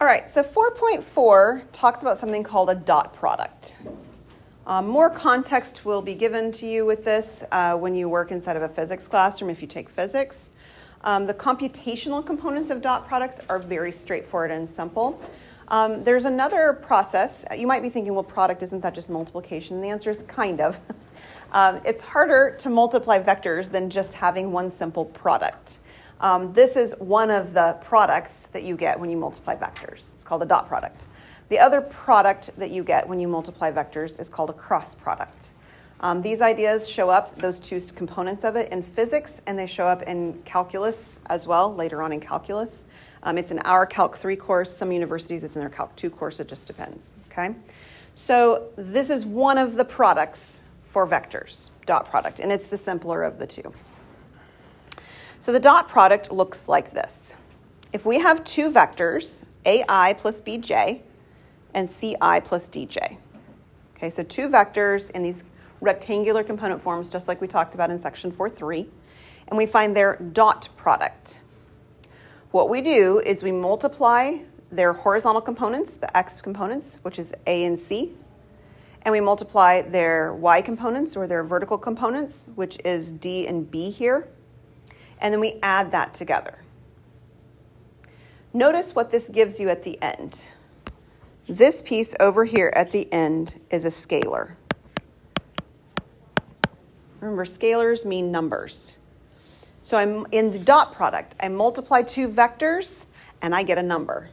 All right, so 4.4 talks about something called a dot product. More context will be given to you with this when you work inside of a physics classroom if you take physics. The computational components of dot products are very straightforward and simple. There's another process. You might be thinking, well, product, isn't that just multiplication? And the answer is kind of. It's harder to multiply vectors than just having one simple product. This is one of the products that you get when you multiply vectors. It's called a dot product. The other product that you get when you multiply vectors is called a cross product. These ideas show up, those two components of it, in physics, and they show up in calculus as well, later on in calculus. It's in our Calc 3 course. Some universities, it's in their Calc 2 course. It just depends, okay? So this is one of the products for vectors, dot product, and it's the simpler of the two. So the dot product looks like this. If we have two vectors, AI plus BJ and CI plus DJ. Okay, so two vectors in these rectangular component forms, just like we talked about in section 4.3, and we find their dot product. What we do is we multiply their horizontal components, the x components, which is A and C, and we multiply their y components, or their vertical components, which is D and B here, and then we add that together. Notice what this gives you at the end. This piece over here at the end is a scalar. Remember, scalars mean numbers. So I'm in the dot product. I multiply two vectors, and I get a number.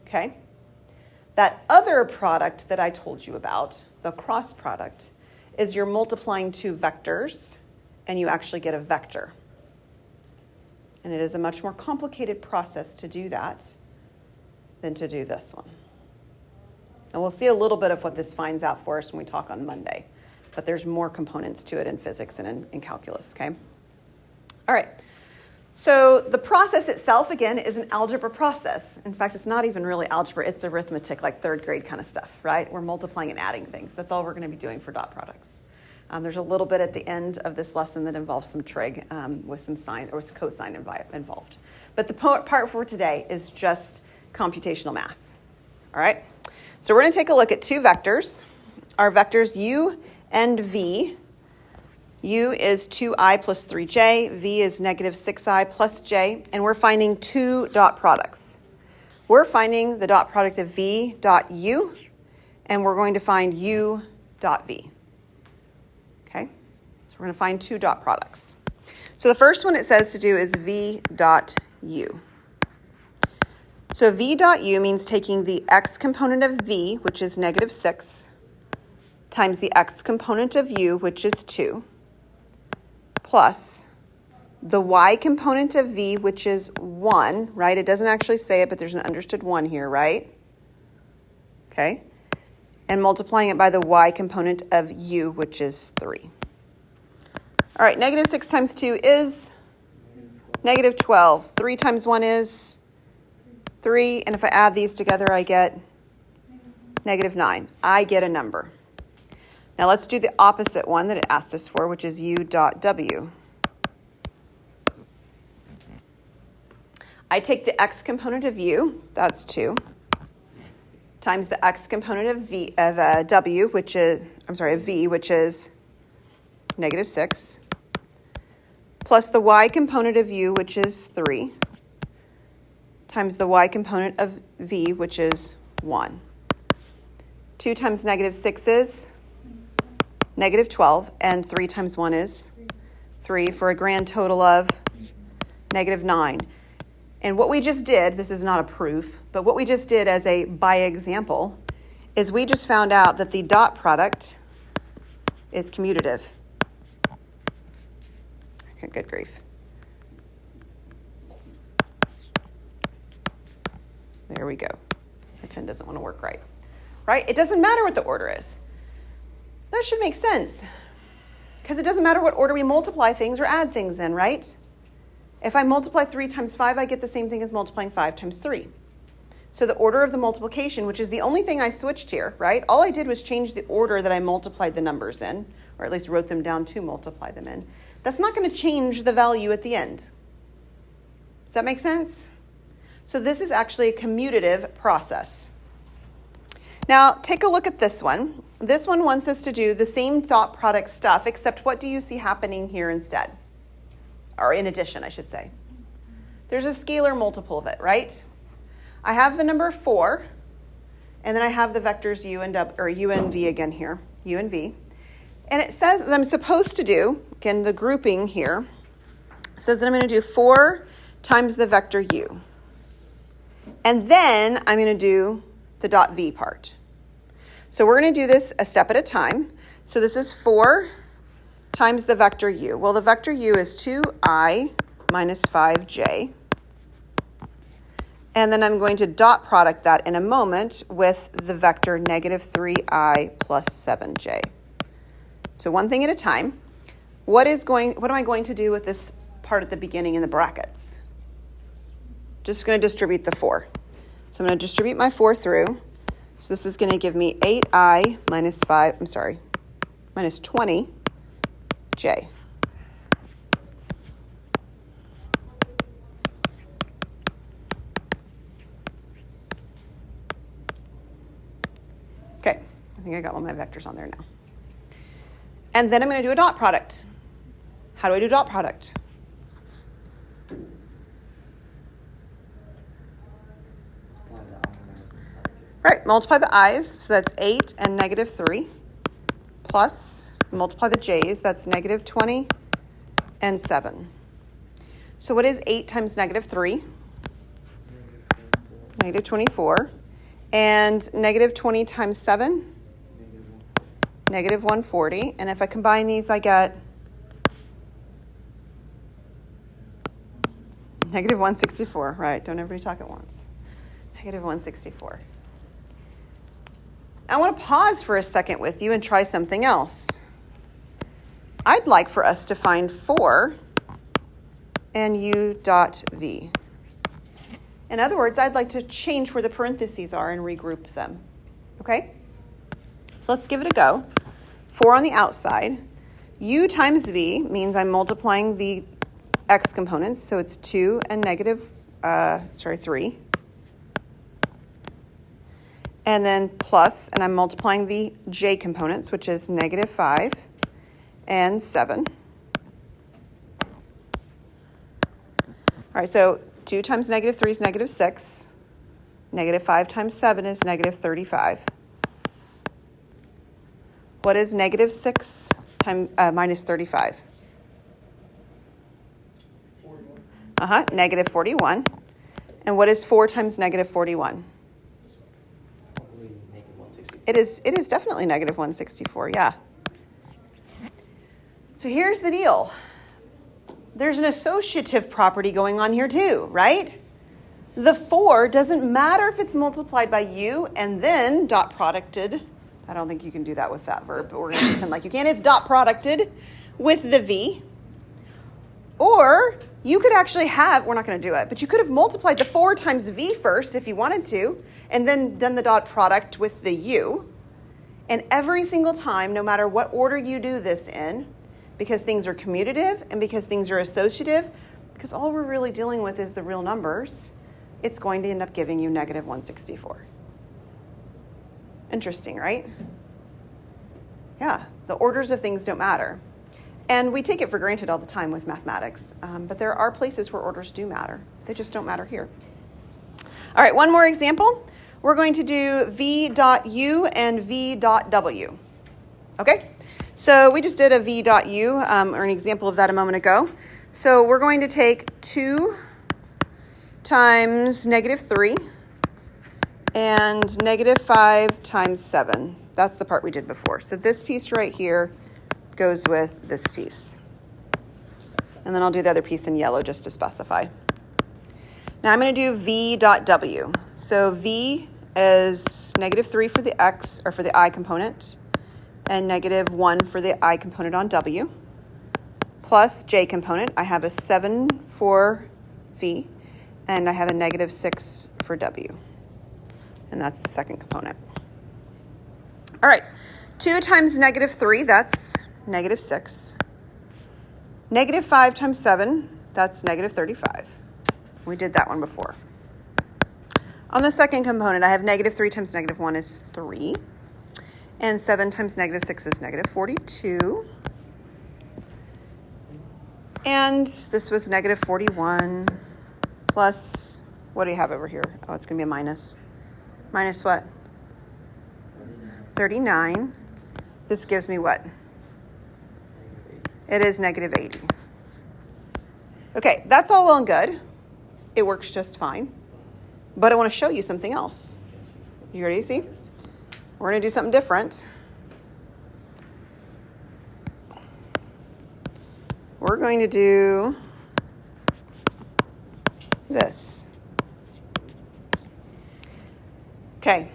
Okay? That other product that I told you about, the cross product, is you're multiplying two vectors, and you actually get a vector. And it is a much more complicated process to do that than to do this one. And we'll see a little bit of what this finds out for us when we talk on Monday. But there's more components to it in physics and in calculus, okay? All right. So the process itself, again, is an algebra process. In fact, it's not even really algebra. It's arithmetic, like third grade kind of stuff, right? We're multiplying and adding things. That's all we're going to be doing for dot products. There's a little bit at the end of this lesson that involves some trig with some sine or cosine involved. But the part for today is just computational math. All right? So we're going to take a look at two vectors. Our vectors u and v. U is 2i plus 3j. V is negative 6i plus j. And we're finding two dot products. We're finding the dot product of v dot u, and we're going to find u dot v. Okay? So we're going to find two dot products. So the first one it says to do is v dot u. So v dot u means taking the x component of v, which is negative 6, times the x component of u, which is 2, plus the y component of v, which is 1, right? It doesn't actually say it, but there's an understood 1 here, right? Okay? And multiplying it by the y component of u, which is 3. All right, negative 6 times 2 is negative 12. 3 times 1 is 3, and if I add these together, I get negative 9. I get a number. Now let's do the opposite one that it asked us for, which is u dot w. I take the x component of u, that's 2, times the x component of v which is negative 6, plus the y component of u, which is 3, times the y component of v, which is 1. 2 times negative 6 is negative 12, and 3 times 1 is 3, for a grand total of negative 9. And what we just did, this is not a proof, but what we just did as a by example is we just found out that the dot product is commutative. Okay, good grief. There we go. My pen doesn't want to work right. Right? It doesn't matter what the order is. That should make sense. Because it doesn't matter what order we multiply things or add things in, right? If I multiply 3 times 5, I get the same thing as multiplying 5 times 3. So the order of the multiplication, which is the only thing I switched here, right? All I did was change the order that I multiplied the numbers in, or at least wrote them down to multiply them in. That's not going to change the value at the end. Does that make sense? So this is actually a commutative process. Now, take a look at this one. This one wants us to do the same dot product stuff, except what do you see happening here instead? Or in addition, I should say. There's a scalar multiple of it, right? I have the number 4, and then I have the vectors u and v again here, u and v. And it says that I'm supposed to do, again, the grouping here, says that I'm going to do 4 times the vector u. And then I'm going to do the dot v part. So we're going to do this a step at a time. So this is 4 times the vector u. Well, the vector u is 2I minus 5j. And then I'm going to dot product that in a moment with the vector negative 3I plus 7j. So one thing at a time. What am I going to do with this part at the beginning in the brackets? Just going to distribute the 4. So I'm going to distribute my 4 through. So this is going to give me 8I minus 20j. Okay, I think I got all my vectors on there now. And then I'm going to do a dot product. How do I do dot product? Right, multiply the i's, so that's 8 and negative 3, plus multiply the j's, that's negative 20 and 7. So what is 8 times negative 3? Negative 24. And negative 20 times 7? Negative 140. And if I combine these, I get negative 164. Right, don't everybody talk at once. Negative 164. I want to pause for a second with you and try something else. I'd like for us to find 4 and u dot v. In other words, I'd like to change where the parentheses are and regroup them. Okay? So let's give it a go. 4 on the outside. U times v means I'm multiplying the x components, so it's 2 and negative 3. And then plus, and I'm multiplying the j components, which is negative 5 and 7. All right, so 2 times negative 3 is negative 6. Negative 5 times 7 is negative 35. What is negative 6 minus 35? 41. Negative 41. And what is 4 times negative 41? It is definitely negative 164, yeah. So here's the deal. There's an associative property going on here too, right? The 4 doesn't matter if it's multiplied by u and then dot producted. I don't think you can do that with that verb, but we're going to pretend like you can. It's dot producted with the v. Or you could actually have, we're not going to do it, but you could have multiplied the 4 times v first if you wanted to, and then done the dot product with the u. And every single time, no matter what order you do this in, because things are commutative and because things are associative, because all we're really dealing with is the real numbers, it's going to end up giving you negative 164. Interesting, right? Yeah, the orders of things don't matter. And we take it for granted all the time with mathematics, but there are places where orders do matter. They just don't matter here. All right, one more example. We're going to do v dot u and v dot w. Okay? So we just did a v dot u, or an example of that a moment ago. So we're going to take 2 times negative 3 and negative 5 times 7. That's the part we did before. So this piece right here goes with this piece. And then I'll do the other piece in yellow just to specify. Now I'm going to do v dot w. So v is negative 3 for the x, or for the I component, and negative 1 for the I component on w, plus j component. I have a 7 for v, and I have a negative 6 for w. And that's the second component. All right, 2 times negative 3, that's negative 6. Negative 5 times 7, that's negative 35. We did that one before. On the second component, I have negative 3 times negative 1 is 3. And 7 times negative 6 is negative 42. And this was negative 41 plus, what do you have over here? Oh, it's going to be a minus. Minus what? 39. This gives me what? It is negative 80. Okay, that's all well and good. It works just fine. But I want to show you something else. You ready to see? We're going to do something different. We're going to do this. Okay.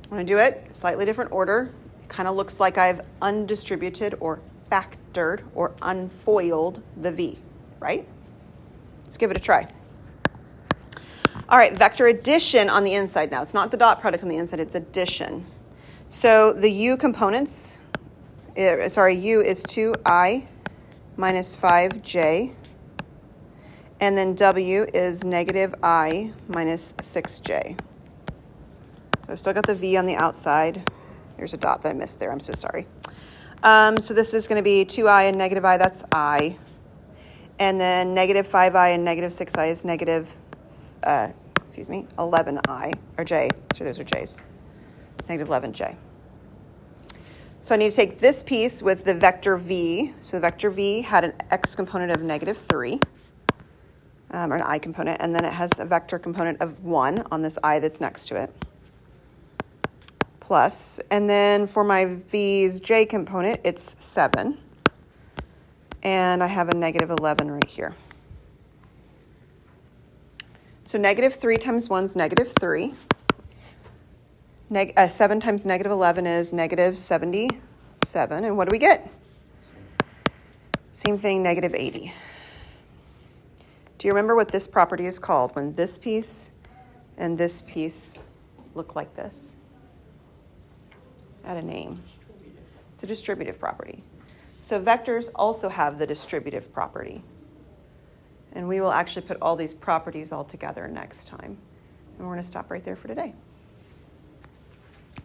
I'm going to do it in a slightly different order. It kind of looks like I've undistributed or factored or unfoiled the V, right? Let's give it a try. All right, vector addition on the inside now. It's not the dot product on the inside, it's addition. So the U components, U is 2I minus 5J, and then W is negative I minus 6J. So I've still got the V on the outside. There's a dot that I missed there, I'm so sorry. So this is going to be 2I and negative I, that's I. And then negative 5I and negative 6I is negative 11I, or J, so those are J's, negative 11J. So I need to take this piece with the vector V. So the vector V had an X component of negative 3, or an I component, and then it has a vector component of 1 on this I that's next to it. Plus, and then for my V's J component, it's 7. And I have a negative 11 right here. So negative 3 times 1 is negative 3. 7 times negative 11 is negative 77. And what do we get? Same thing, negative 80. Do you remember what this property is called when this piece and this piece look like this? Add a name. It's a distributive property. So vectors also have the distributive property. And we will actually put all these properties all together next time. And we're going to stop right there for today.